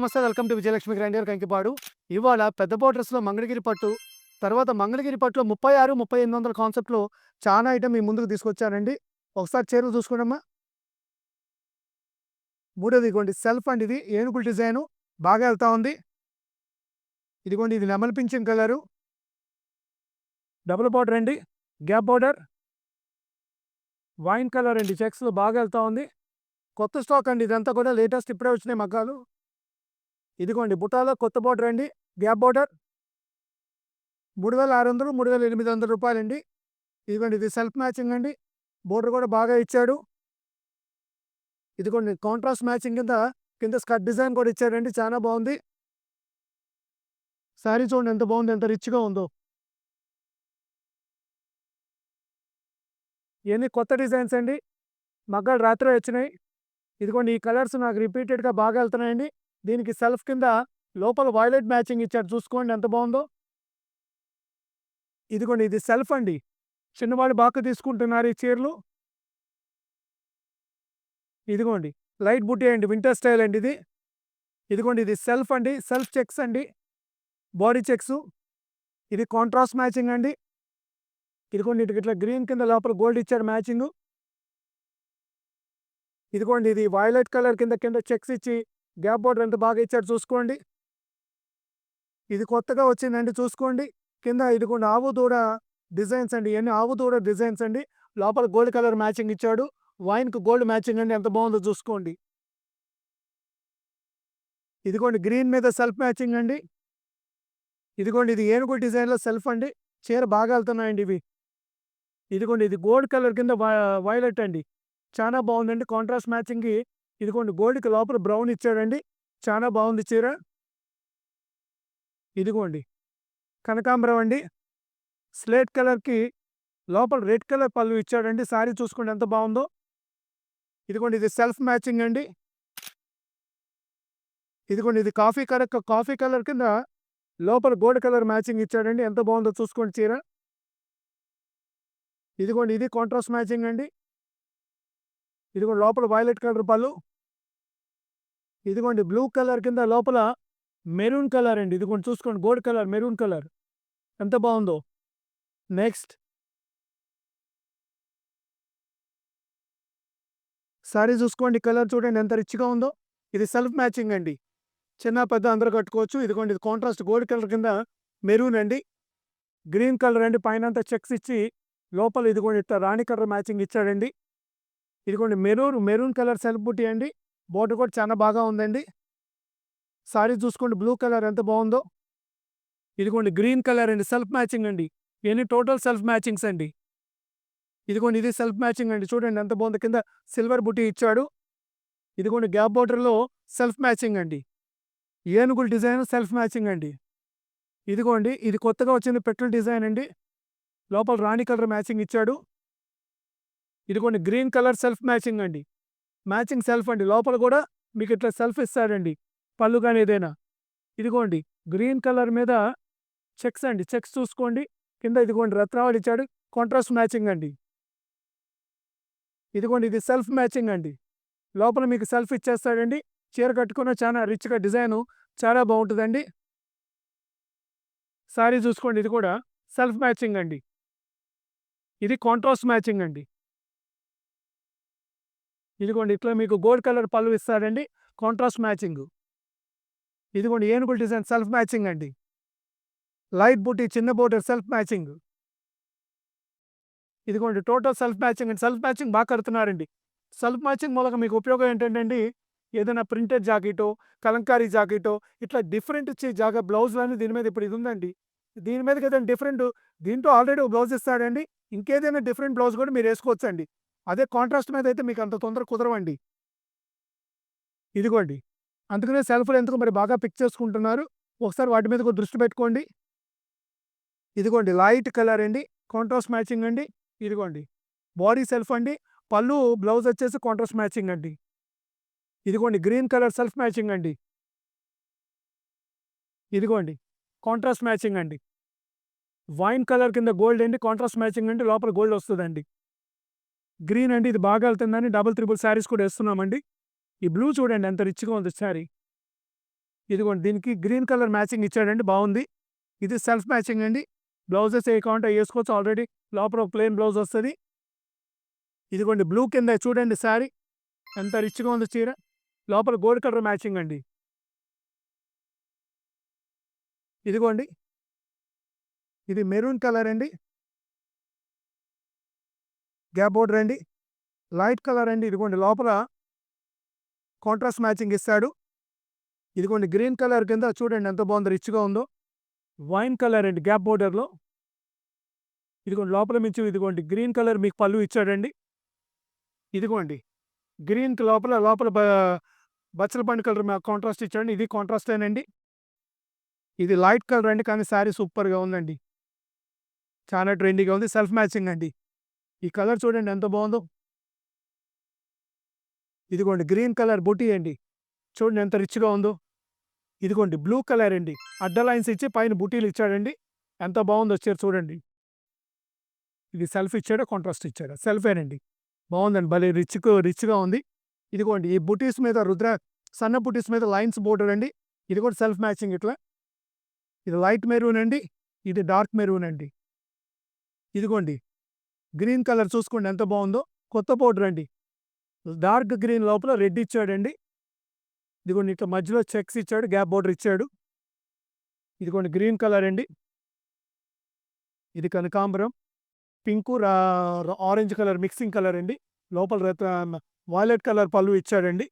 నమస్తే. Welcome to Vijayalakshmi grinder Kankipadu. ఇవాళ పెద్ద బోర్డర్స్‌లో మంగళగిరి పట్టు, తర్వాత మంగళగిరి పట్టులో 36, 3800 కాన్సెప్ట్‌లో చాలా ఐటెమ్ మీ ముందుకు తీసుకొచ్చానండి. ఒకసారి చీరలు చూసుకోండమ్మా. మూడోది ఇదిగోండి సెల్ఫ్ అండి ఇది. ఏనుగుల డిజైను బాగా ఎళ్తా ఉంది. ఇదిగోండి ఇది లెమన్ పింఛన్ కలరు. డబుల్ బోర్డర్ అండి. Gap border. వైన్ కలర్ అండి. చెక్స్‌లో బాగా ఎళ్తా ఉంది. కొత్త స్టాక్ అండి ఇదంతా కూడా లేటెస్ట్ ఇప్పుడే వచ్చినాయి మగ్గాలు. ఇదిగోండి బుటాలో కొత్త బోర్డర్ అండి. Gap border. 3600, 3800 రూపాయలండి. ఇదిగోండి ఇది సెల్ఫ్ మ్యాచింగ్ అండి. బోర్డర్ కూడా బాగా ఇచ్చాడు. ఇదిగోండి కాంట్రాస్ట్ మ్యాచింగ్ కింద స్కర్ట్ డిజైన్ కూడా ఇచ్చాడండి. చాలా బాగుంది. శారీ చూడండి ఎంత బాగుంది, ఎంత రిచ్‌గా ఉందో. ఇయన్నీ కొత్త డిజైన్స్ అండి. మగ్గాలు రాత్రే వచ్చినాయి. ఇదిగోండి ఈ కలర్స్ నాకు రిపీటెడ్‌గా బాగా ఎళ్తున్నాయండి. దీనికి సెల్ఫ్ కింద లోపల వయలెట్ మ్యాచింగ్ ఇచ్చాడు. చూసుకోండి ఎంత బాగుందో. ఇదిగోండి ఇది సెల్ఫ్ అండి. చిన్నవాళ్ళు బాగా తీసుకుంటున్నారు ఈ చీరలు. ఇదిగోండి లైట్ బుట్టీ అండి. వింటర్ స్టైల్ అండి ఇది. ఇదిగోండి ఇది సెల్ఫ్ అండి. సెల్ఫ్ చెక్స్ అండి. బాడీ చెక్సు. ఇది కాంట్రాస్ట్ మ్యాచింగ్ అండి. ఇదిగోండి ఇట్లా గ్రీన్ కింద లోపల గోల్డ్ ఇచ్చాడు మ్యాచింగు. ఇదిగోండి ఇది వయలెట్ కలర్ కింద చెక్స్ ఇచ్చి గ్యాప్ బోర్డర్ ఎంత బాగా ఇచ్చాడు చూసుకోండి. ఇది కొత్తగా వచ్చిందండి చూసుకోండి. కింద ఇదిగోండి ఆవు దూడ డిజైన్స్ అండి. ఇయన్నీ ఆవు దూడ డిజైన్స్ అండి. లోపల గోల్డ్ కలర్ మ్యాచింగ్ ఇచ్చాడు. వైన్‌కి గోల్డ్ మ్యాచింగ్ అండి. ఎంత బాగుందో చూసుకోండి. ఇదిగోండి గ్రీన్ మీద సెల్ఫ్ మ్యాచింగ్ అండి. ఇదిగోండి ఇది ఏనుగు డిజైన్‌లో సెల్ఫ్ అండి. చీర బాగా ఎళ్తున్నాయండి ఇవి. ఇదిగోండి ఇది గోల్డ్ కలర్ కింద వయలెట్ అండి. చానా బాగుందండి. కాంట్రాస్ట్ మ్యాచింగ్‌కి ఇదిగోండి గోల్డ్‌కి లోపల బ్రౌన్ ఇచ్చాడండి. చానా బాగుంది చీర. ఇదిగోండి కనకాంబరం అండి. స్లేట్ కలర్‌కి లోపల రెడ్ కలర్ పల్లు ఇచ్చాడండి. సారీ చూసుకోండి ఎంత బాగుందో. ఇదిగోండి ఇది సెల్ఫ్ మ్యాచింగ్ అండి. ఇదిగోండి ఇది కాఫీ కలర్ కింద లోపల గోల్డ్ కలర్ మ్యాచింగ్ ఇచ్చాడండి. ఎంత బాగుందో చూసుకోండి చీర. ఇదిగోండి ఇది కాంట్రాస్ట్ మ్యాచింగ్ అండి. ఇదిగోండి లోపల వయలెట్ కలర్ పళ్ళు. ఇదిగోండి బ్లూ కలర్ కింద లోపల మెరూన్ కలర్ అండి. ఇదిగోండి చూసుకోండి గోల్డ్ కలర్, మెరూన్ కలర్ ఎంత బాగుందో. నెక్స్ట్ సారీ చూసుకోండి. కలర్ చూడండి ఎంత రిచ్‌గా ఉందో. ఇది సెల్ఫ్ మ్యాచింగ్ అండి. చిన్న, పెద్ద అందరూ కట్టుకోవచ్చు. ఇదిగోండి ఇది కాంట్రాస్ట్ గోల్డ్ కలర్ కింద మెరూన్ అండి. గ్రీన్ కలర్ అండి. పైనంతా చెక్స్ ఇచ్చి లోపల ఇదిగోండి ఇట్లా రాణి కలర్ మ్యాచింగ్ ఇచ్చాడండి. ఇదిగోండి మెరూన్ కలర్ సెల్ఫ్ బుట్టీ అండి. బోర్డర్ కూడా చాలా బాగా ఉందండి. సారీ చూసుకోండి బ్లూ కలర్ ఎంత బాగుందో. ఇదిగోండి గ్రీన్ కలర్ అండి. సెల్ఫ్ మ్యాచింగ్ అండి. ఇయన్నీ టోటల్ సెల్ఫ్ మ్యాచింగ్స్ అండి. ఇదిగోండి ఇది సెల్ఫ్ మ్యాచింగ్ అండి. చూడండి ఎంత బాగుందో. కింద సిల్వర్ బుట్టీ ఇచ్చాడు. ఇదిగోండి గ్యాప్ బోర్డర్‌లో సెల్ఫ్ మ్యాచింగ్ అండి. ఏనుగుల డిజైన్ సెల్ఫ్ మ్యాచింగ్ అండి. ఇదిగోండి ఇది కొత్తగా వచ్చిన పెట్రోల్ డిజైన్ అండి. లోపల రాణి కలర్ మ్యాచింగ్ ఇచ్చాడు. ఇదిగోండి గ్రీన్ కలర్ సెల్ఫ్ మ్యాచింగ్ అండి. మ్యాచింగ్ సెల్ఫ్ అండి. లోపల కూడా మీకు ఇట్లా సెల్ఫ్ ఇస్తాడండి. పళ్ళు గాని ఏదైనా. ఇదిగోండి గ్రీన్ కలర్ మీద చెక్స్ అండి. చెక్స్ చూసుకోండి. కింద ఇదిగోండి రత్నావళి ఇచ్చాడు. కాంట్రాస్ట్ మ్యాచింగ్ అండి. ఇదిగోండి ఇది సెల్ఫ్ మ్యాచింగ్ అండి. లోపల మీకు సెల్ఫ్ ఇచ్చేస్తాడండి. చీర కట్టుకున్న చాలా రిచ్‌గా డిజైను చాలా బావుంటదండి. సారీ చూసుకోండి ఇది కూడా సెల్ఫ్ మ్యాచింగ్ అండి. ఇది కాంట్రాస్ట్ మ్యాచింగ్ అండి. ఇదిగోండి ఇట్లా మీకు గోల్డ్ కలర్ పళ్ళు ఇస్తాడండి. Contrast matching. ఇదిగోండి ఏనుగుల డిజైన్ సెల్ఫ్ మ్యాచింగ్ అండి. లైట్ బుట్టి చిన్న బోర్డర్ సెల్ఫ్ మ్యాచింగ్. ఇదిగోండి టోటల్ సెల్ఫ్ మ్యాచింగ్ అండి. సెల్ఫ్ మ్యాచింగ్ బాగా కడుతున్నారండి. సెల్ఫ్ మ్యాచింగ్ మూలంగా మీకు ఉపయోగం ఏంటంటే అండి, ఏదైనా ప్రింటెడ్ జాకెటో, కలంకారీ జాకెటో ఇట్లా డిఫరెంట్ ఇచ్చే బ్లౌజులని దీని మీద ఇప్పుడు ఇది ఉందండి. దీని మీదకి ఏదైనా డిఫరెంట్ దీంట్లో ఆల్రెడీ ఒక బ్లౌజ్ ఇస్తాడండి. ఇంకేదైనా డిఫరెంట్ బ్లౌజ్ కూడా మీరు ఏసుకోవచ్చండి. అదే కాంట్రాస్ట్ మీద అయితే మీకు అంత తొందరగా కుదరవండి. ఇదిగోండి. అందుకనే సెల్ఫ్‌లు ఎందుకో మరి బాగా పిక్ చేసుకుంటున్నారు. ఒకసారి వాటి మీద కూడా దృష్టి పెట్టుకోండి. ఇదిగోండి లైట్ కలర్ అండి. కాంట్రాస్ట్ మ్యాచింగ్ అండి. ఇదిగోండి బాడీ సెల్ఫ్ అండి. పళ్ళు, బ్లౌజ్ వచ్చేసి కాంట్రాస్ట్ మ్యాచింగ్ అండి. ఇదిగోండి గ్రీన్ కలర్ సెల్ఫ్ మ్యాచింగ్ అండి. ఇదిగోండి కాంట్రాస్ట్ మ్యాచింగ్ అండి. వైన్ కలర్ కింద గోల్డ్ అండి. కాంట్రాస్ట్ మ్యాచింగ్ అండి. లోపల గోల్డ్ వస్తదండి. గ్రీన్ అండి. ఇది బాగా ఎళ్తుందని డబుల్, త్రిబుల్ శారీస్ కూడా ఏస్తున్నామండి. ఈ బ్లూ చూడండి ఎంత రిచ్‌గా ఉందో శారీ. ఇదిగోండి దీనికి గ్రీన్ కలర్ మ్యాచింగ్ ఇచ్చాడండి, బాగుంది. ఇది సెల్ఫ్ మ్యాచింగ్ అండి. బ్లౌజెస్ ఏ కావాలంటే వేసుకోవచ్చు. ఆల్రెడీ లోపల ప్లెయిన్ బ్లౌజ్ వస్తుంది. ఇదిగోండి బ్లూ కింద చూడండి శారీ ఎంత రిచ్గా ఉంది చీర. లోపల గోల్డ్ కలర్ మ్యాచింగ్ అండి. ఇదిగోండి ఇది మెరూన్ కలర్ అండి, గ్యాప్ బోర్డర్ అండి. లైట్ కలర్ అండి. ఇదిగోండి లోపల కాంట్రాస్ట్ మ్యాచింగ్ ఇస్తాడు. ఇదిగోండి గ్రీన్ కలర్ కింద చూడండి ఎంత బాగుందో, రిచ్గా ఉందో. వైన్ కలర్ అండి గ్యాప్ బోర్డర్లో. ఇదిగోండి లోపల మించి ఇదిగోండి గ్రీన్ కలర్ మీకు పళ్ళు ఇచ్చాడండి. ఇదిగోండి గ్రీన్ లోపల లోపల బచ్చల పండు కలర్ కాంట్రాస్ట్ ఇచ్చాడండి. ఇది కాంట్రాస్టేనండి. ఇది లైట్ కలర్ అండి, కానీ శారీ సూపర్గా ఉందండి, చాలా ట్రెండీగా ఉంది. సెల్ఫ్ మ్యాచింగ్ అండి. ఈ కలర్ చూడండి ఎంత బాగుందో. ఇదిగోండి గ్రీన్ కలర్ బుటీ అండి, చూడండి ఎంత రిచ్గా ఉందో. ఇదిగోండి బ్లూ కలర్ అండి, అడ్డ లైన్స్ ఇచ్చి పైన బుటీలు ఇచ్చాడండి, ఎంత బాగుందో వచ్చారు చూడండి. ఇది సెల్ఫ్ ఇచ్చాడా కాంట్రాస్ట్ ఇచ్చాడా? సెల్ఫేనండి, బాగుందండి, భలే రిచ్గా ఉంది. ఇదిగోండి ఈ బుటీస్ మీద సన్న బుటీస్ మీద లైన్స్ బోర్డర్ అండి. ఇది కూడా సెల్ఫ్ మ్యాచింగ్ ఇట్లా. ఇది లైట్ మెరూన్ అండి, ఇది డార్క్ మెరూన్ అండి. ఇదిగోండి గ్రీన్ కలర్ చూసుకోండి ఎంత బాగుందో, కొత్త పౌడర్ అండి. డార్క్ గ్రీన్ లోపల రెడ్ ఇచ్చాడండి. ఇదిగోండి ఇట్లా మధ్యలో చెక్స్ ఇచ్చాడు, గ్యాప్ బోర్డర్ ఇచ్చాడు. ఇదిగోండి గ్రీన్ కలర్ అండి, ఇది కనకాంబరం, pink orange colour mixing colour అండి. లోపల వాయిలెట్ కలర్ పళ్ళు ఇచ్చాడండి.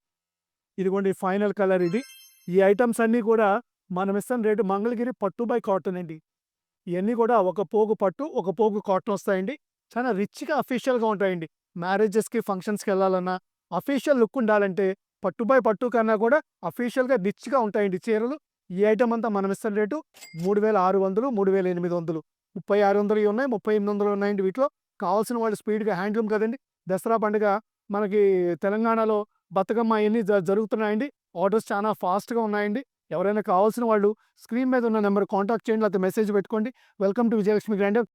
ఇదిగోండి ఫైనల్ కలర్ ఇది. ఈ ఐటమ్స్ అన్నీ కూడా మనం ఇస్తాం రేటు మంగళగిరి పట్టు బై కాటన్ అండి. ఇవన్నీ కూడా ఒక పోగు పట్టు, ఒక పోగు కాటన్ వస్తాయండి. చాలా రిచ్గా అఫీషియల్గా ఉంటాయండి. మ్యారేజెస్కి ఫంక్షన్స్కి వెళ్ళాలన్నా అఫీషియల్ లుక్ ఉండాలంటే పట్టు బై పట్టు కన్నా కూడా అఫీషియల్గా రిచ్గా ఉంటాయండి చీరలు. ఈ ఐటమ్ అంతా మనం ఇస్తున్న రేటు 3600, 3800, 3600 ఉన్నాయి, 3800 ఉన్నాయండి. వీటిలో కావాల్సిన వాళ్ళు స్పీడ్గా హ్యాండ్లూమ్ కదండి, దసరా పండుగ మనకి తెలంగాణలో బతుకమ్మ అవన్నీ జరుగుతున్నాయండి. ఆర్డర్స్ చాలా ఫాస్ట్గా ఉన్నాయండి. ఎవరైనా కావాల్సిన వాళ్ళు స్క్రీన్ మీద ఉన్న నెంబర్ కాంటాక్ట్ చేయండి, లేకపోతే మెసేజ్ పెట్టుకోండి. Welcome to Vijayalakshmi grander.